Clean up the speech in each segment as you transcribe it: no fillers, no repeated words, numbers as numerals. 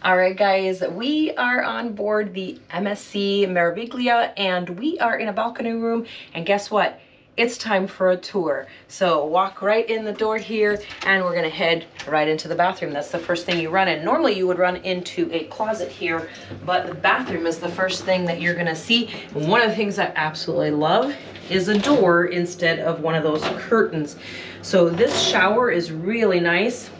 All right, guys, we are on board the MSC Meraviglia and we are in a balcony room. And guess what? It's time for a tour. So walk right in the door here and we're gonna head right into the bathroom. That's the first thing you run in. Normally you would run into a closet here, but the bathroom is the first thing that you're gonna see. And one of the things I absolutely love is a door instead of one of those curtains. So this shower is really nice.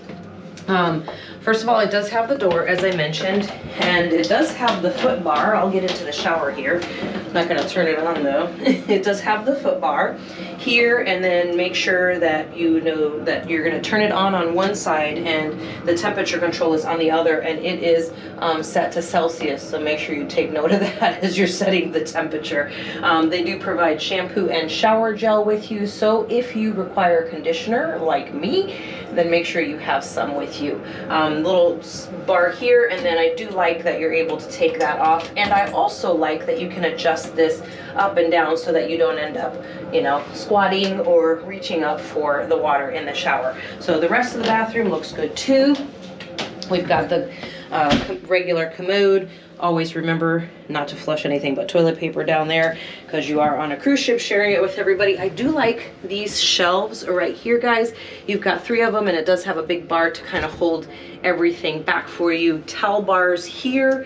First of all, it does have the door, as I mentioned, and it does have the foot bar. I'll get into the shower here. I'm not going to turn it on though. It does have the foot bar here, and then make sure that you know that you're going to turn it on one side and the temperature control is on the other, and it is set to Celsius, so make sure you take note of that as you're setting the temperature. They do provide shampoo and shower gel with you, so if you require conditioner like me, then make sure you have some with you. Little bar here, and then I do like that you're able to take that off, and I also like that you can adjust this up and down so that you don't end up, you know, squatting or reaching up for the water in the shower. So the rest of the bathroom looks good too. We've got the regular commode. Always remember not to flush anything but toilet paper down there because you are on a cruise ship sharing it with everybody. I do like these shelves right here, guys. You've got 3 of them and it does have a big bar to kind of hold everything back for you. Towel bars here.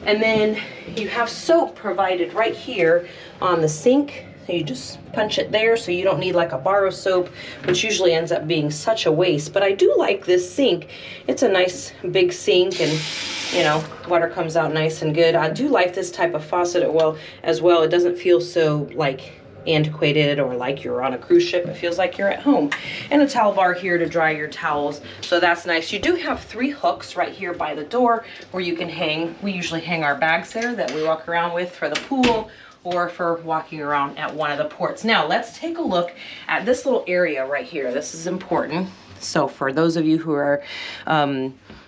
And then you have soap provided right here on the sink. You just punch it there, so you don't need like a bar of soap, which usually ends up being such a waste. But I do like this sink. It's a nice big sink, and you know, water comes out nice and good. I do like this type of faucet as well. It doesn't feel so like antiquated or like you're on a cruise ship. It feels like you're at home. And a towel bar here to dry your towels, so that's nice. You do have 3 hooks right here by the door where you can hang. We usually hang our bags there that we walk around with for the pool or for walking around at one of the ports. Now let's take a look at this little area right here. This is important. So for those of you who are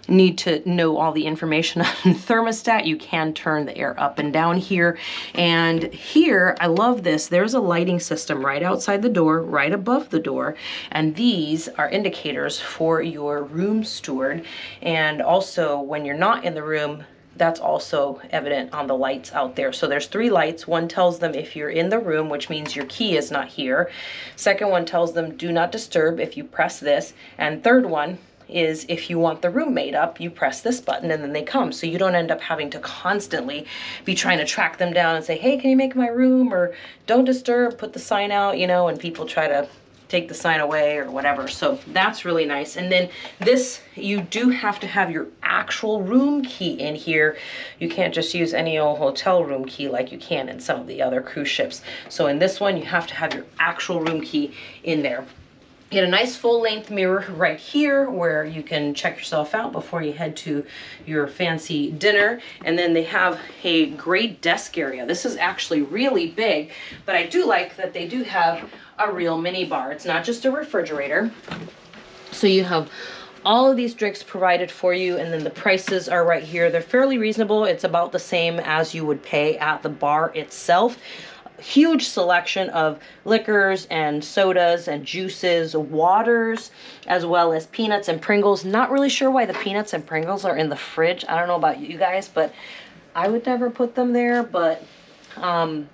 need to know all the information on the thermostat, you can turn the air up and down here. And here, I love this. There's a lighting system right outside the door, right above the door. And these are indicators for your room steward. And also when you're not in the room, that's also evident on the lights out there. So there's 3 lights. One tells them if you're in the room, which means your key is not here. Second one tells them do not disturb if you press this. And third one is if you want the room made up, you press this button and then they come. So you don't end up having to constantly be trying to track them down and say, hey, can you make my room? Or don't disturb, put the sign out, you know, and people try to take the sign away or whatever. So that's really nice. And then this, you do have to have your actual room key in here. You can't just use any old hotel room key like you can in some of the other cruise ships. So in this one, you have to have your actual room key in there. You get a nice full-length mirror right here where you can check yourself out before you head to your fancy dinner. And then they have a great desk area. This is actually really big, but I do like that they do have a real mini bar. It's not just a refrigerator. So you have all of these drinks provided for you, and then the prices are right here. They're fairly reasonable. It's about the same as you would pay at the bar itself. Huge selection of liquors and sodas and juices, waters, as well as peanuts and Pringles. Not really sure why the peanuts and Pringles are in the fridge. I don't know about you guys, but I would never put them there, but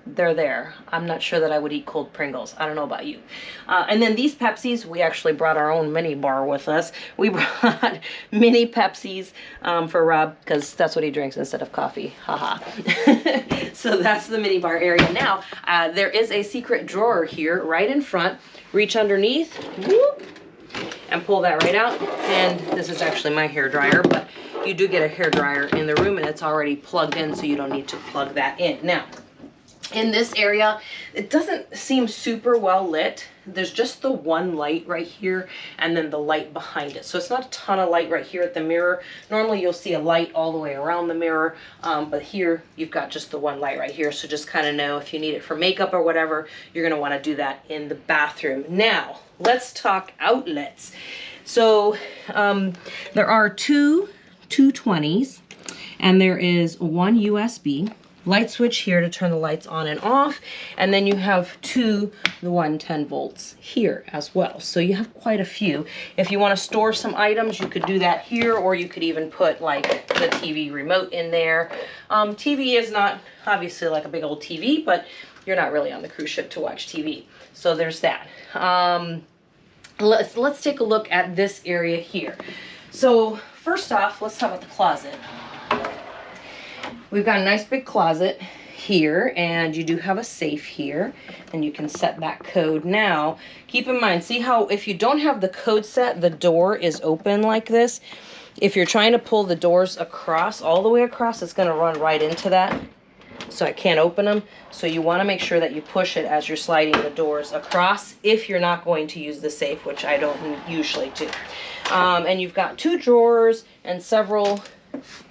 they're there. I'm not sure that I would eat cold Pringles. I don't know about you. And then these Pepsis, we actually brought our own mini bar with us. We brought mini Pepsis for Rob because that's what he drinks instead of coffee. Haha. So that's the mini bar area. Now, there is a secret drawer here right in front. Reach underneath, whoop, and pull that right out. And this is actually my hair dryer, but you do get a hair dryer in the room and it's already plugged in, so you don't need to plug that in. Now, in this area, it doesn't seem super well lit. There's just the one light right here and then the light behind it. So it's not a ton of light right here at the mirror. Normally you'll see a light all the way around the mirror, but here you've got just the one light right here. So just kind of know if you need it for makeup or whatever, you're gonna wanna do that in the bathroom. Now, let's talk outlets. So there are two 220s and there is one USB. light switch here to turn the lights on and off. And then you have the 110 volts here as well. So you have quite a few. If you want to store some items, you could do that here, or you could even put like the TV remote in there. TV is not obviously like a big old TV, but you're not really on the cruise ship to watch TV. So there's that. Let's take a look at this area here. So first off, let's talk about the closet. We've got a nice big closet here, and you do have a safe here, and you can set that code. Now, keep in mind, see how if you don't have the code set, the door is open like this. If you're trying to pull the doors across, all the way across, it's going to run right into that. So I can't open them. So you want to make sure that you push it as you're sliding the doors across if you're not going to use the safe, which I don't usually do. And you've got 2 drawers and several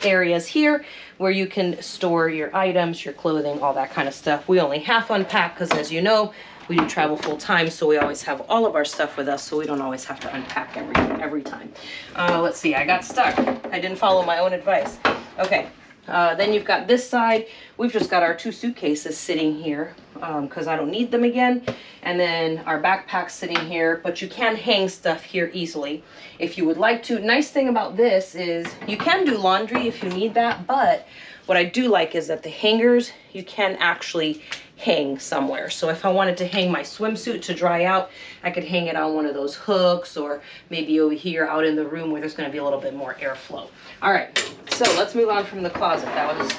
areas here where you can store your items, your clothing, all that kind of stuff. We only half unpack because, as you know, we do travel full time, so we always have all of our stuff with us, so we don't always have to unpack every time. Let's see, I got stuck. I didn't follow my own advice. Okay. Then you've got this side. We've just got our 2 suitcases sitting here because I don't need them again. And then our backpack sitting here, but you can hang stuff here easily if you would like to. Nice thing about this is you can do laundry if you need that, but what I do like is that the hangers, you can actually hang somewhere. So if I wanted to hang my swimsuit to dry out, I could hang it on one of those hooks, or maybe over here out in the room where there's going to be a little bit more airflow. All right, so let's move on from the closet. That was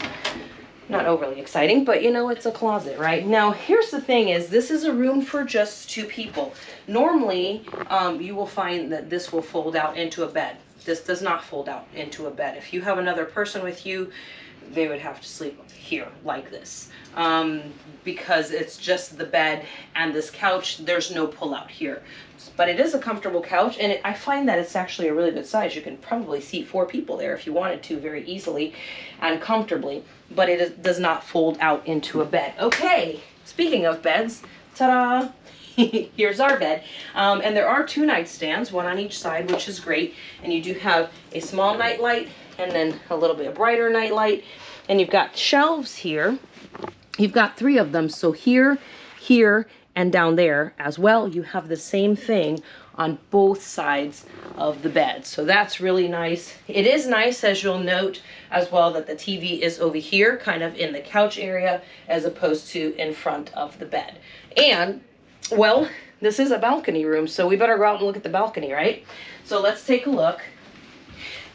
not overly exciting, but you know, it's a closet, right? Now, here's the thing is, this is a room for just 2 people. Normally, you will find that this will fold out into a bed. This does not fold out into a bed. If you have another person with you, they would have to sleep here like this, because it's just the bed and this couch. There's no pull out here, but it is a comfortable couch, and I find that it's actually a really good size. You can probably seat 4 people there if you wanted to, very easily and comfortably, but it does not fold out into a bed. Okay, speaking of beds, ta-da! Here's our bed, and there are 2 nightstands, one on each side, which is great. And you do have a small night light and then a little bit brighter night light, and you've got shelves here. You've got 3 of them, so here, here, and down there as well. You have the same thing on both sides of the bed, so that's really nice. It is nice, as you'll note as well, that the TV is over here, kind of in the couch area, as opposed to in front of the bed. And well, this is a balcony room, so we better go out and look at the balcony, right? So let's take a look.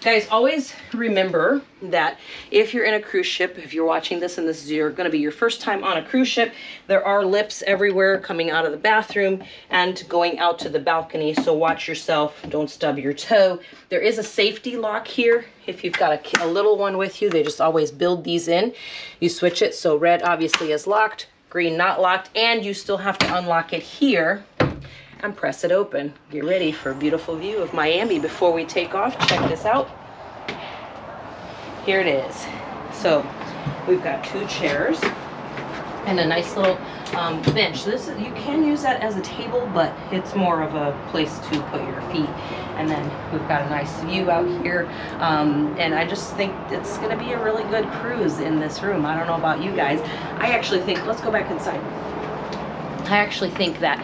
Guys, always remember that if you're in a cruise ship, if you're watching this and this is going to be your first time on a cruise ship, there are lips everywhere coming out of the bathroom and going out to the balcony, so watch yourself, don't stub your toe. There is a safety lock here. If you've got a little one with you, they just always build these in. You switch it, so red obviously is locked, green not locked, and you still have to unlock it here and press it open. Get ready for a beautiful view of Miami before we take off. Check this out. Here it is. So we've got 2 chairs and a nice little bench. So this is, you can use that as a table, but it's more of a place to put your feet. And then we've got a nice view out here, and I just think it's going to be a really good cruise in this room. I don't know about you guys. I actually think, let's go back inside. I actually think that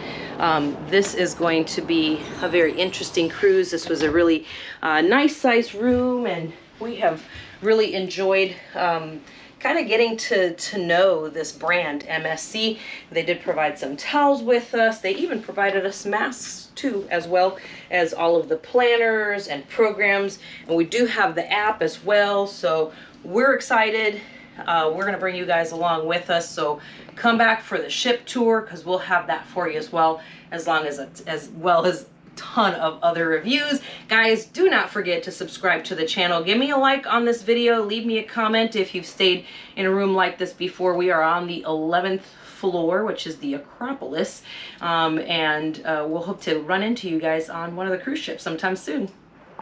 this is going to be a very interesting cruise. This was a really nice sized room, and we have really enjoyed kind of getting to know this brand, MSC. They did provide some towels with us. They even provided us masks too, as well as all of the planners and programs. And we do have the app as well, so we're excited. We're going to bring you guys along with us, so come back for the ship tour, because we'll have that for you as well as a ton of other reviews. Guys, do not forget to subscribe to the channel. Give me a like on this video. Leave me a comment if you've stayed in a room like this before. We are on the 11th floor, which is the Acropolis, and we'll hope to run into you guys on one of the cruise ships sometime soon.